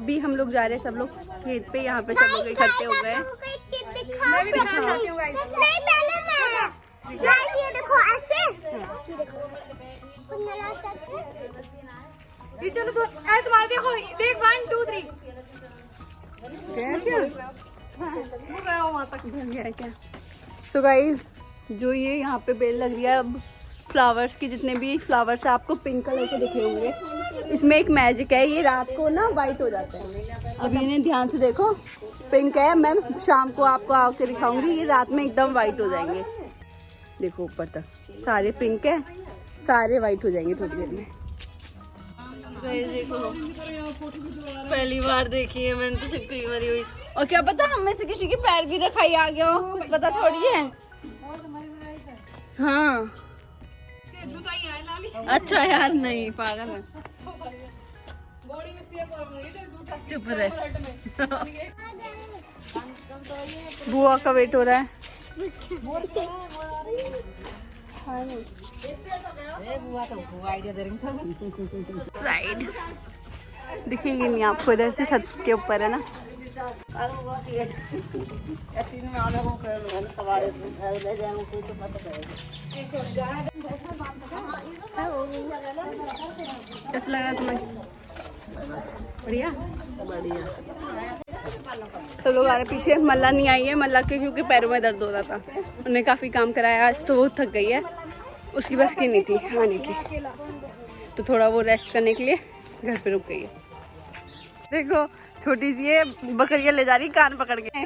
अभी हम लोग जा रहे हैं सब लोग खेत पे, यहाँ पे सब लोग इकट्ठे हो गए हैं। चलो तो तुम्हारा देखो, देख 1 2 3 क्या। सो गाइस, जो ये यहाँ पे बेल लग रही है, अब फ्लावर्स की जितने भी फ्लावर्स है आपको पिंक कलर के दिखे होंगे। इसमें एक मैजिक है, ये रात को ना वाइट हो जाते हैं। अब इन्हें ध्यान से देखो, पिंक है, मैं शाम को आपको आके दिखाऊंगी, ये रात में एकदम वाइट हो जाएंगे। देखो ऊपर तक सारे पिंक है, सारे वाइट हो जाएंगे थोड़ी देर में। देखो पहली बार देखी है मैंने तो सिक्की मरी हुई, और क्या पता हम में से किसी के पैर भी रखाई आ गया हो, कुछ पता थोड़ी है। हाँ अच्छा यार, नहीं पागल है, चुप रहे। बुआ का वेट हो रहा है। साइड दिखेंगे नहीं आपको, इधर से छत के ऊपर है ना। कैसा लग रहा है तुम्हें? बढ़िया बढ़िया। सब लोग आ रहे पीछे। मल्ला नहीं आई है, मल्ला के क्योंकि पैरों में दर्द हो रहा था, उन्हें काफ़ी काम कराया आज, तो वो थक गई है, उसकी बस की नहीं थी आने की, तो थोड़ा वो रेस्ट करने के लिए घर पे रुक गई है। देखो छोटी सी ये बकरियां ले जा रही कान पकड़ के।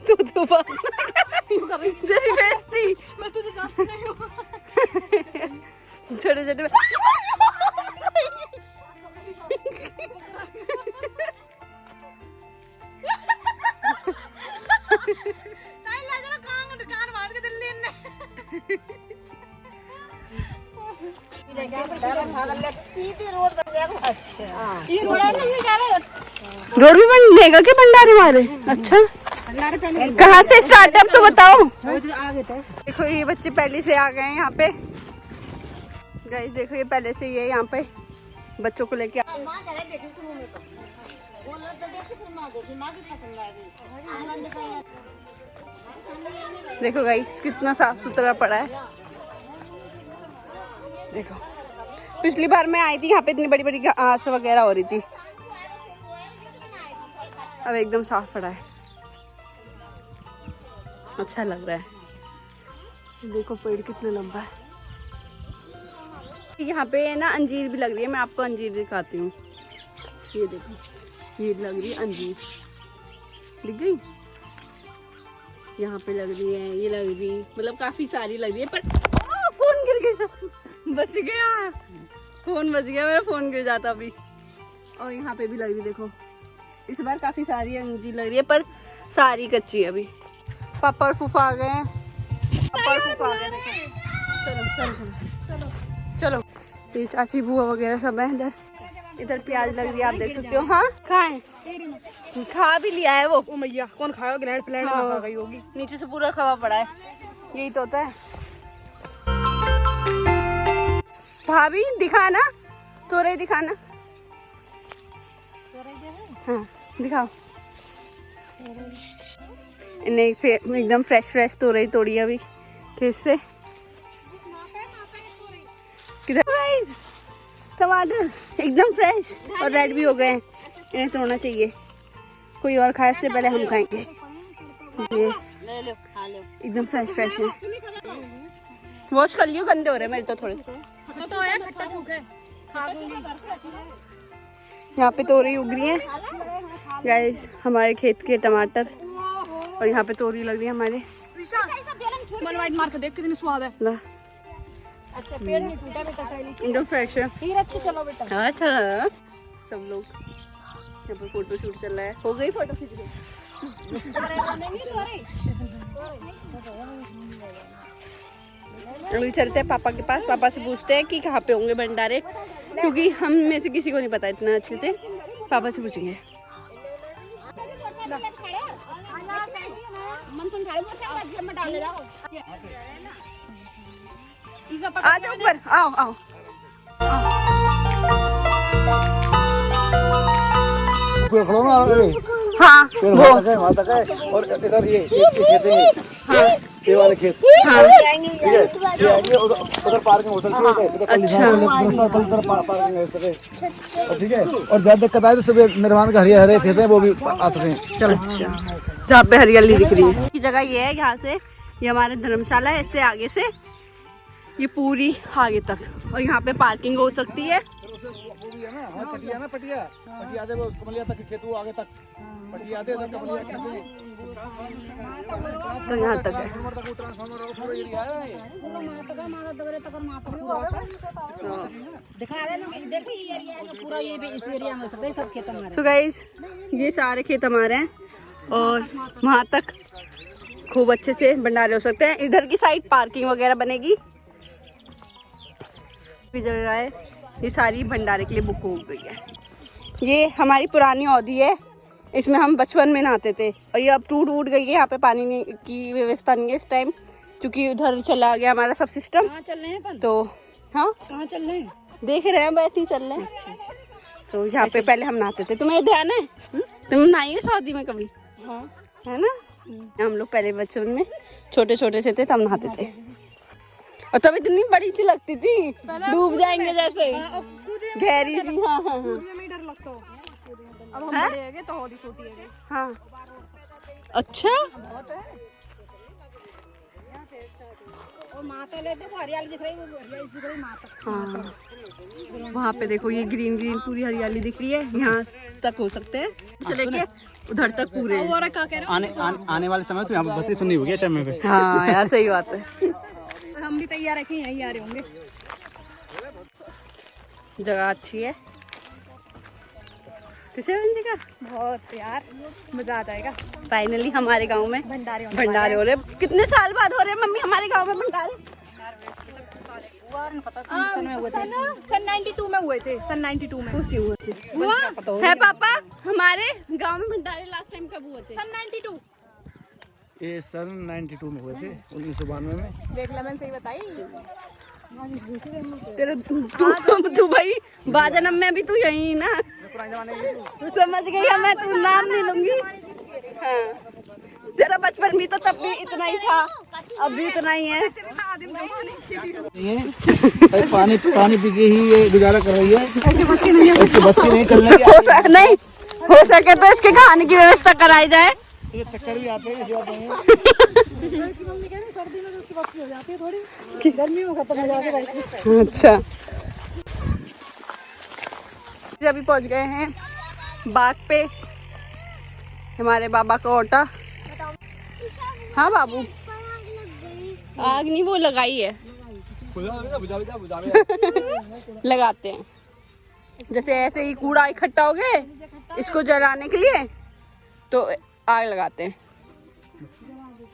तो जैसी बेइज्जती मैं तुझे जानती नहीं हूँ। छोटे छोटे रोड भी बन लेगा क्या भंडारे मारे? अच्छा कहाँ से स्टार्टअप तो बताओ। देखो ये बच्चे पहले से आ गए हैं यहाँ पे। गाइस देखो ये पहले से ये यहाँ पे बच्चों को लेके देखो गाइस कितना साफ सुथरा पड़ा है। देखो पिछली बार मैं आई थी यहाँ पे इतनी बड़ी बड़ी घास वगैरह हो रही थी, अब एकदम साफ पड़ा है, अच्छा लग रहा है। देखो पेड़ कितना लंबा है। यहाँ पे ना अंजीर भी लग रही है, मैं आपको अंजीर दिखाती हूँ। ये देखो ये लग रही है अंजीर, दिख गई? यहाँ पे लग रही है, ये लग रही, मतलब काफी सारी लग रही है। पर फोन गिर गया, बच गया, फोन बच गया, मेरा फोन गिर जाता अभी। और यहाँ पे भी लग रही, देखो इस बार काफी सारी अंजीर लग रही है, पर सारी कच्ची है अभी। पापा और फूफा आ गए हैं, पापा और फूफा आ गए। चलो चलो चलो चलो चलो। ये चाची बुआ वगैरह सब है इधर। इधर प्याज लग रही है, आप देख सकते हो। हाँ खाए, खा भी लिया है वो। ओ मैया कौन खाएगा? ग्रैंड प्लान खा गई होगी, नीचे से पूरा खवा पड़ा है। यही तो होता है। भाभी दिखाना, तोरई दिखाना। हाँ दिखाओ। इन्हें एकदम फ्रेश फ्रेश तोरई तोड़ी अभी खेत से। किधर? टमाटर एकदम फ्रेश और रेड भी हो गए हैं, इन्हें तोड़ना चाहिए। कोई और खाए इससे पहले हम खाएंगे। ये एकदम फ्रेश फ्रेश है। वॉश कर लियो, गंदे हो रहे हैं मेरे तो थोड़े। यहाँ पे तोरई उग रही है गाइस, हमारे खेत के टमाटर, और यहाँ पे तोरई लग रही है हमारे। मार के देख कितनी स्वाद है। अच्छा पेड़ नहीं टूटा बेटा, एकदम फ्रेश है। फिर अच्छे चलो बेटा। अच्छा सब लोग यहाँ पे फोटो शूट चल रहा है। हो गई फोटो शूट? अभी चलते हैं पापा के पास, पापा से पूछते हैं कि कहाँ पे होंगे भंडारे, क्योंकि हम में से किसी को नहीं पता इतना अच्छे से। पापा से पूछेंगे। मन तुम झाड़ू पोछा का में डाल ले जाओ। आ जाओ ऊपर, आओ आओ। खड़ो ना, हाँ वहाँ तक है और इधर ये खेत है, हाँ ये वाले खेत, हाँ ठीक है, ये आएंगे उधर पार्किंग होटल है, अच्छा पार्किंग है सके, ठीक है। और जब दिक्कत आए तो सुबह निर्माण का हरे खेत है वो भी आ सकते हैं। चलो अच्छा, जहाँ पे हरियाली दिख रही है की जगह ये है। यहाँ से ये हमारा धर्मशाला है, इससे आगे से ये पूरी आगे तक, और यहाँ पे पार्किंग हो सकती है। वो भी है ना, हाँ पटिया ना, पटिया दे वो कमलिया तक खेत, वो आगे तक पटिया दे कमलिया खेत, तो यहाँ तक है। ट्रांसफार्मर और पूरा एरिया है। दिखा रहे ना, देखिए ये एरिया है पूरा, ये भी इस एरिया में सब खेत हमारे। सो गाइस ये सारे खेत हमारे हैं और वहाँ तक खूब अच्छे से भंडारे हो सकते हैं। इधर की साइड पार्किंग वगैरह बनेगी, भी जगह है। ये सारी भंडारे के लिए बुक हो गई है। ये हमारी पुरानी औदी है, इसमें हम बचपन में नहाते थे और ये अब टूट गई है। यहाँ पे पानी नहीं की व्यवस्था नहीं है इस टाइम, क्योंकि उधर चला गया हमारा सब सिस्टम। कहाँ चल रहे हैं अपन? तो हाँ कहाँ चल रहे हैं? देख रहे हैं, वैसे ही चल रहे हैं। तो यहाँ पे पहले हम नहाते थे, तुम्हें ध्यान है? तुम नहाई हो सऊदी में कभी? हाँ है ना, हम लोग पहले बचपन में छोटे छोटे से थे तब नहाते थे, और तब इतनी बड़ी सी लगती थी, डूब जाएंगे जैसे, गहरी थी। हाँ हाँ हाँ में डर लगता हो। अब हम बड़े हैं तो होदी छोटी है। हाँ अच्छा। और माता लेते वो हरियाली दिख रही है, वो हरियाली दिख रही माता। हाँ वहाँ पे देखो ये ग्रीन ग्रीन पूरी हरियाली दिख रही है। यहाँ तक हो सकते हैं, चले के उधर तक पूरे हैं। और क्या कह रहे हो? आने वाले समय तो यहाँ पर बत्ती सुननी होगी टाइम पे। हाँ यार सही बात है। और हम भी तैयार रखें, यहीं आ रहे होंगे। जगह अच्छी है, किसे का बहुत यार मजा आ जाएगा। फाइनली हमारे गांव में भंडारे भंडारे हो रहे। कितने साल बाद हो रहे हैं मम्मी हमारे गांव में भंडारे? सन 92 में हुए थे, सन 92 में। पूछती हूँ उससे। है पापा हमारे गांव में भंडारे लास्ट टाइम कब हुए थे? सन 92। ये सन 92 में हुए थे, 1992 में। देख लो, मैंने सही बताई। तेरे तू भाई बाजनम में भी तू यही ना, समझ गई है मैं, तू नाम नहीं लूंगी। हाँ तेरा बचपन भी तो तब भी इतना ही था, अब भी इतना ही है। पानी पी के ही ये गुजारा कर रही है, इसकी बस्ती नहीं चलने की। नहीं हो सके तो इसके खाने की व्यवस्था कराई जाए। ये चक्कर भी आते हैं, गर्मी में खत्म हो जाती है। अच्छा अभी पहुंच गए हैं बाग पे, हमारे बाबा का ओटा। हाँ बाबू, आग नहीं वो लगाई है, लगाते हैं। जैसे ऐसे ही कूड़ा इकट्ठा हो गए, इसको जलाने के लिए तो आग लगाते हैं,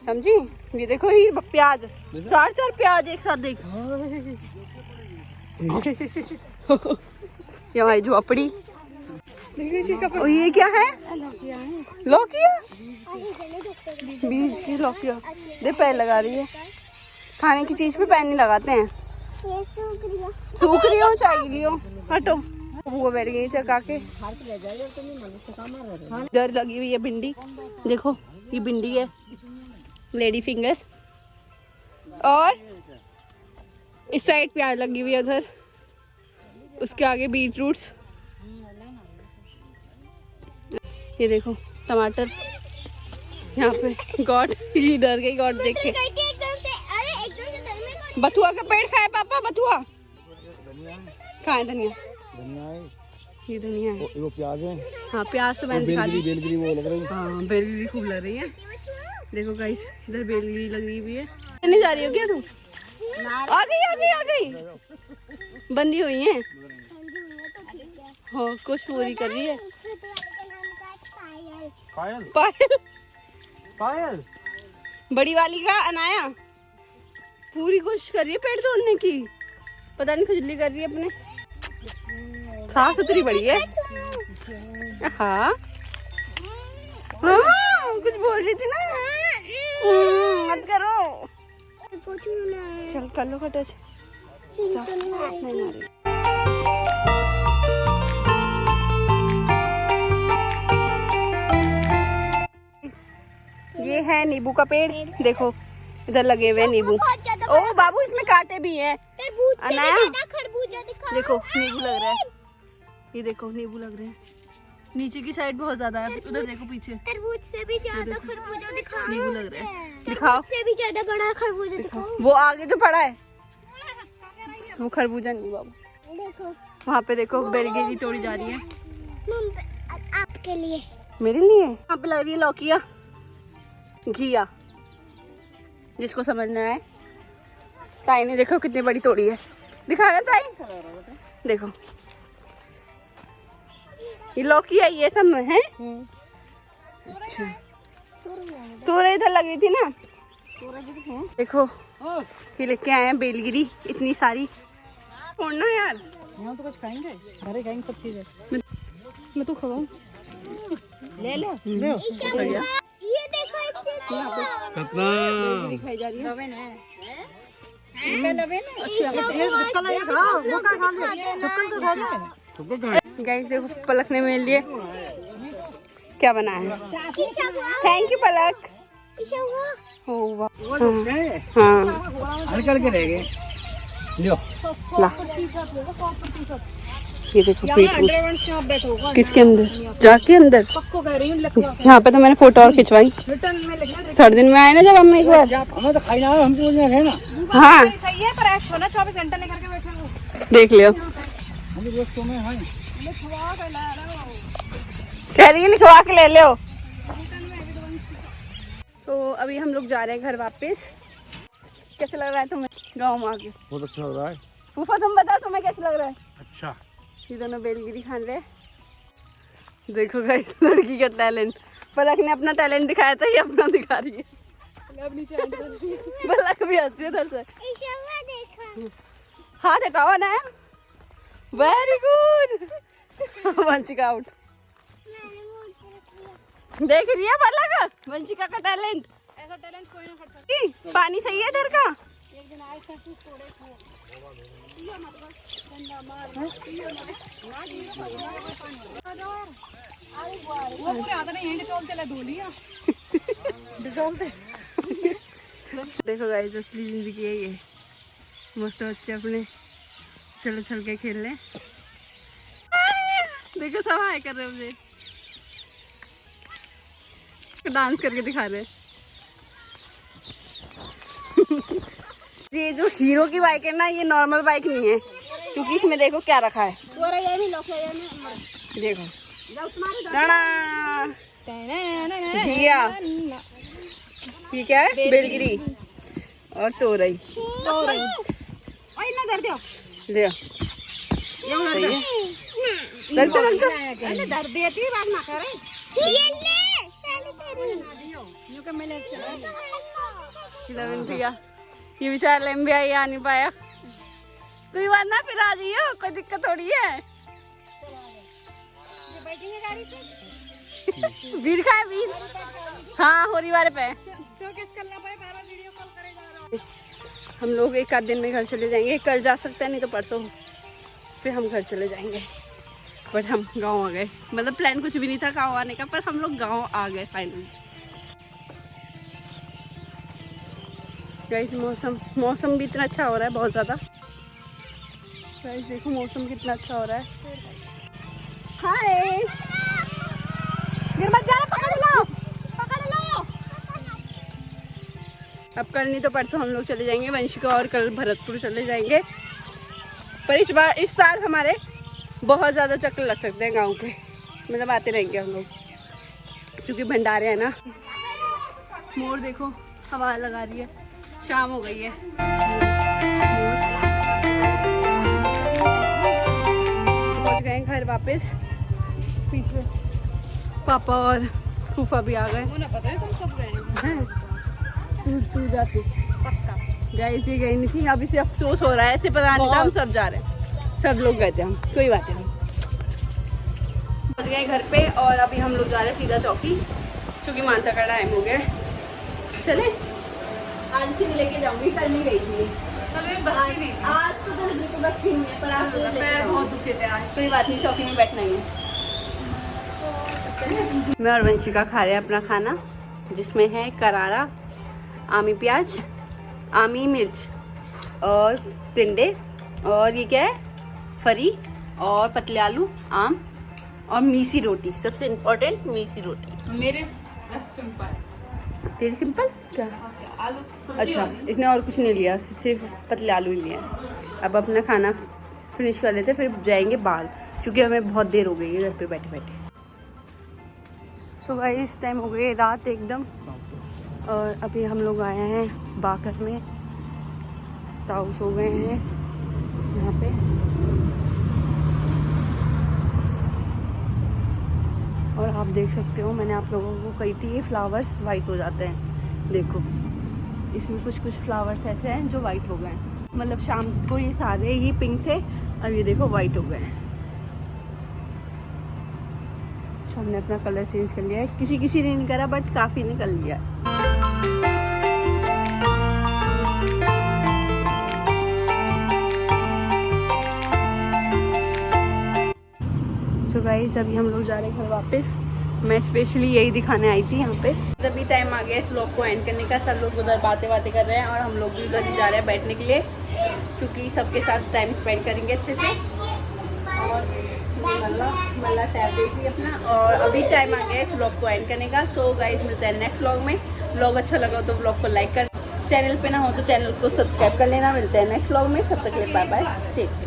समझी? ये देखो ही प्याज, 4 प्याज एक साथ देख। ये हमारी झोपड़ी। और ये क्या है? लौकिया, बीज की लौकिया। दे पैर लगा रही है, खाने की चीज पे पैर नहीं लगाते हैं। सूख रही हो चाय लियो, हटो। वो बैठ गई चका के। इधर लगी हुई है भिंडी, देखो ये भिंडी है, लेडी फिंगर। और इस साइड प्याज लगी हुई है, उधर उसके आगे बीट रूट्स। ये देखो टमाटर, यहाँ पे गॉड, ये डर गई गॉड देख के। बथुआ का पेड़ खाए पापा? बथुआ खाए? धनिया, ये धनिया है, वो प्याज है। हाँ प्याज तो मैंने दिखा दी। बेलगिरी वो लग रही है। हाँ बेलगिरी खूब लग रही है। देखो गाइस इधर बेलगिरी लगी हुई है। नहीं जा रही हो क्या तुम? आ गई बंदी हुई है। हाँ कुछ पूरी कर रही है। पायल बड़ी वाली का अनाया पूरी कोशिश कर रही है पेड़ तोड़ने की, पता नहीं खुजली कर रही है अपने। साफ सुथरी बड़ी है। हाँ हाँ कुछ बोल रही थी ना। मत करो। चल कर लो टच। ये है नींबू का पेड़, देखो इधर लगे हुए नींबू। ओ बाबू इसमें कांटे भी हैं। अनाया देखो नींबू लग रहा है, ये देखो नींबू लग रहे हैं। नीचे की साइड बहुत ज्यादा है, उधर देखो पीछे तरबूज से भी ज्यादा खरबूजा दिखाओ। नींबू लग रहा है, दिखाओ से भी ज्यादा बड़ा खरबूजा दिखाओ। वो आगे जो पड़ा है वो खरबूजा नहीं बाबू। देखो वहाँ पे देखो बेलगेरी तोड़ी जा रही है आपके लिए। मेरे लिए। यहाँ पे लग रही है लौकिया, घिया, जिसको समझना है। ताई ने देखो कितनी बड़ी तोड़ी है, दिखा रहा ताई, देखो ये लौकी आई है सब में है। अच्छा तोरे इधर लग रही थी ना, देखो ये लेके आए हैं बेलगिरी इतनी सारी। छोड़ना यार, यहाँ तो कुछ खाएंगे, घरे खाएंगे सब चीजें। मैं तो खवाऊं। ले लो। बढ़िया। ये देखो बेलगिरी खाई जा रही है। लवे ना गाइस देखो पलक ने मेरे लिए क्या बनाया है। थैंक यू पलक। ओ वाह, हाँ हल्के हल्के रह गए। लियो ला, ये देखो पेट किसके अंदर, जाके अंदर। यहाँ पे तो मैंने फोटो और खिंचवाई थर्ड दिन में आए ना जब हम एक बार। हमें तो खाई ना, हम तो रहे ना। हाँ सही है, पर ऐसा ना 24 घंटा लेकर के बैठे हो। देख लियो, हम दोस्तों में हैं। कह रही है लिखवा के ले लो। तो अभी हम लोग जा रहे हैं घर वापस। कैसे लग रहा है तुम्हें गाँव में आके? बहुत अच्छा लग रहा है। फूफा तुम बताओ तुम्हें कैसे लग रहा है? अच्छा, ये दोनों बेलगिरी खान रहे। देखो गाइस लड़की का टैलेंट, पलक ने अपना टैलेंट दिखाया था, ये अपना दिखा रही है। पलक भी हंसी है उधर से। हाथ हटाओ ना, वेरी गुड। वंशिका आउट। देख रही है पलक वंशिका का टैलेंट। ऐसा टैलेंट कोई ना कर सकता। पानी सही है इधर का। एक दिन आए सब कुछ तोड़े थे। वो पूरे आता नहीं है, डिटॉल चला धो लिया। डिटॉल दे। देखो गाइस असली जिंदगी है ये। मस्त बच्चे अपने चलो चल के खेल रहे। देखो सब हाय कर रहे मुझे, डांस करके दिखा रहे। ये जो हीरो की बाइक है ना, ये नॉर्मल बाइक नहीं है, क्योंकि इसमें देखो क्या रखा है। देखो घिया, ये क्या है, बेलगिरी और तोरई। ले लगता भैया ये बेचारा लंबिया ही आ नहीं पाया। कोई बात ना, फिर आ जाइयो, कोई दिक्कत थोड़ी है। वीर का है वीर, हाँ होरी वाले पे। हम लोग एक आध दिन में घर चले जाएंगे, कल जा सकते हैं नहीं तो परसों, फिर हम घर चले जाएंगे। बट हम गांव आ गए, मतलब प्लान कुछ भी नहीं था गांव आने का, पर हम लोग गांव आ गए फाइनली। गाइस मौसम भी इतना अच्छा हो रहा है, बहुत ज़्यादा। गाइस देखो मौसम कितना अच्छा हो रहा है। हाय मत जाना, पकड़ लो। अब कल नहीं तो परसों हम लोग चले जाएंगे वंशिका, और कल भरतपुर चले जाएंगे। पर इस साल हमारे बहुत ज़्यादा चक्कर लग सकते हैं गांव के, मतलब आते रहेंगे हम लोग, क्योंकि भंडारे हैं ना। मोर देखो हवा लगा रही है, शाम हो गई है। पहुंच गए घर वापस। पीछे पापा और फूफा भी आ गए। पता है तुम सब गए हैं? तू जाती गाइस, ये गई नहीं थी। अभी से अफसोस हो रहा है, ऐसे पता नहीं था, हम सब जा रहे हैं, सब लोग गए थे हम, कोई बात नहीं। पहुंच गए घर पे और अभी हम लोग जा रहे हैं सीधा चौकी, क्योंकि मानता का टाइम हो गया। चले आज से भी लेके जाऊंगी, कल नहीं गई थी। आज तो मेरे को बस की नहीं है, पर आज तो पैर बहुत दुखे थे आज। कोई बात नहीं, चौकी में बैठना ही है। मैं और वंशिका खा रहे हैं अपना खाना, जिसमें है करारा, आमी प्याज, आमी मिर्च और टिंडे, और ये क्या है, फरी और पतले आलू, आम और मीसी रोटी। सबसे इम्पोर्टेंट मीसी रोटी। मेरे सिंपल। तेरी सिंपल क्या? आलू सब्जी अच्छा, वाली। इसने और कुछ नहीं लिया, सिर्फ पतले आलू ही लिया। अब अपना खाना फिनिश कर लेते, फिर जाएंगे बाहर, क्योंकि हमें बहुत देर हो गई है घर पे बैठे बैठे। सो गाइस, टाइम हो गई रात एकदम, और अभी हम लोग आए हैं बाकर में। ताऊ सो गए हैं यहाँ पे। और आप देख सकते हो, मैंने आप लोगों को कही थी ये फ्लावर्स वाइट हो जाते हैं। देखो इसमें कुछ कुछ फ्लावर्स ऐसे हैं जो वाइट हो गए हैं। मतलब शाम को ये सारे ही पिंक थे, अब ये देखो वाइट हो गए हैं। सबने अपना कलर चेंज कर लिया है, किसी किसी ने नहीं करा, बट काफ़ी ने कर लिया। सो गाइस, अभी हम लोग जा रहे हैं घर वापस। मैं स्पेशली यही दिखाने आई थी यहाँ पे। अभी टाइम आ गया इस व्लॉग को एंड करने का। सब लोग उधर बातें कर रहे हैं और हम लोग भी उधर ही जा रहे हैं बैठने के लिए, क्योंकि सबके साथ टाइम स्पेंड करेंगे अच्छे से। और मल्ला टैब देखिए अपना। और अभी टाइम आ गया इस व्लॉग को एंड करने का। सो गाइस, मिलते हैं नेक्स्ट व्लॉग में। व्लॉग अच्छा लगा तो व्लॉग को लाइक कर, चैनल पे ना हो तो चैनल को सब्सक्राइब कर लेना। मिलते हैं नेक्स्ट व्लॉग में, तब तक के लिए बाय बाय, टेक केयर।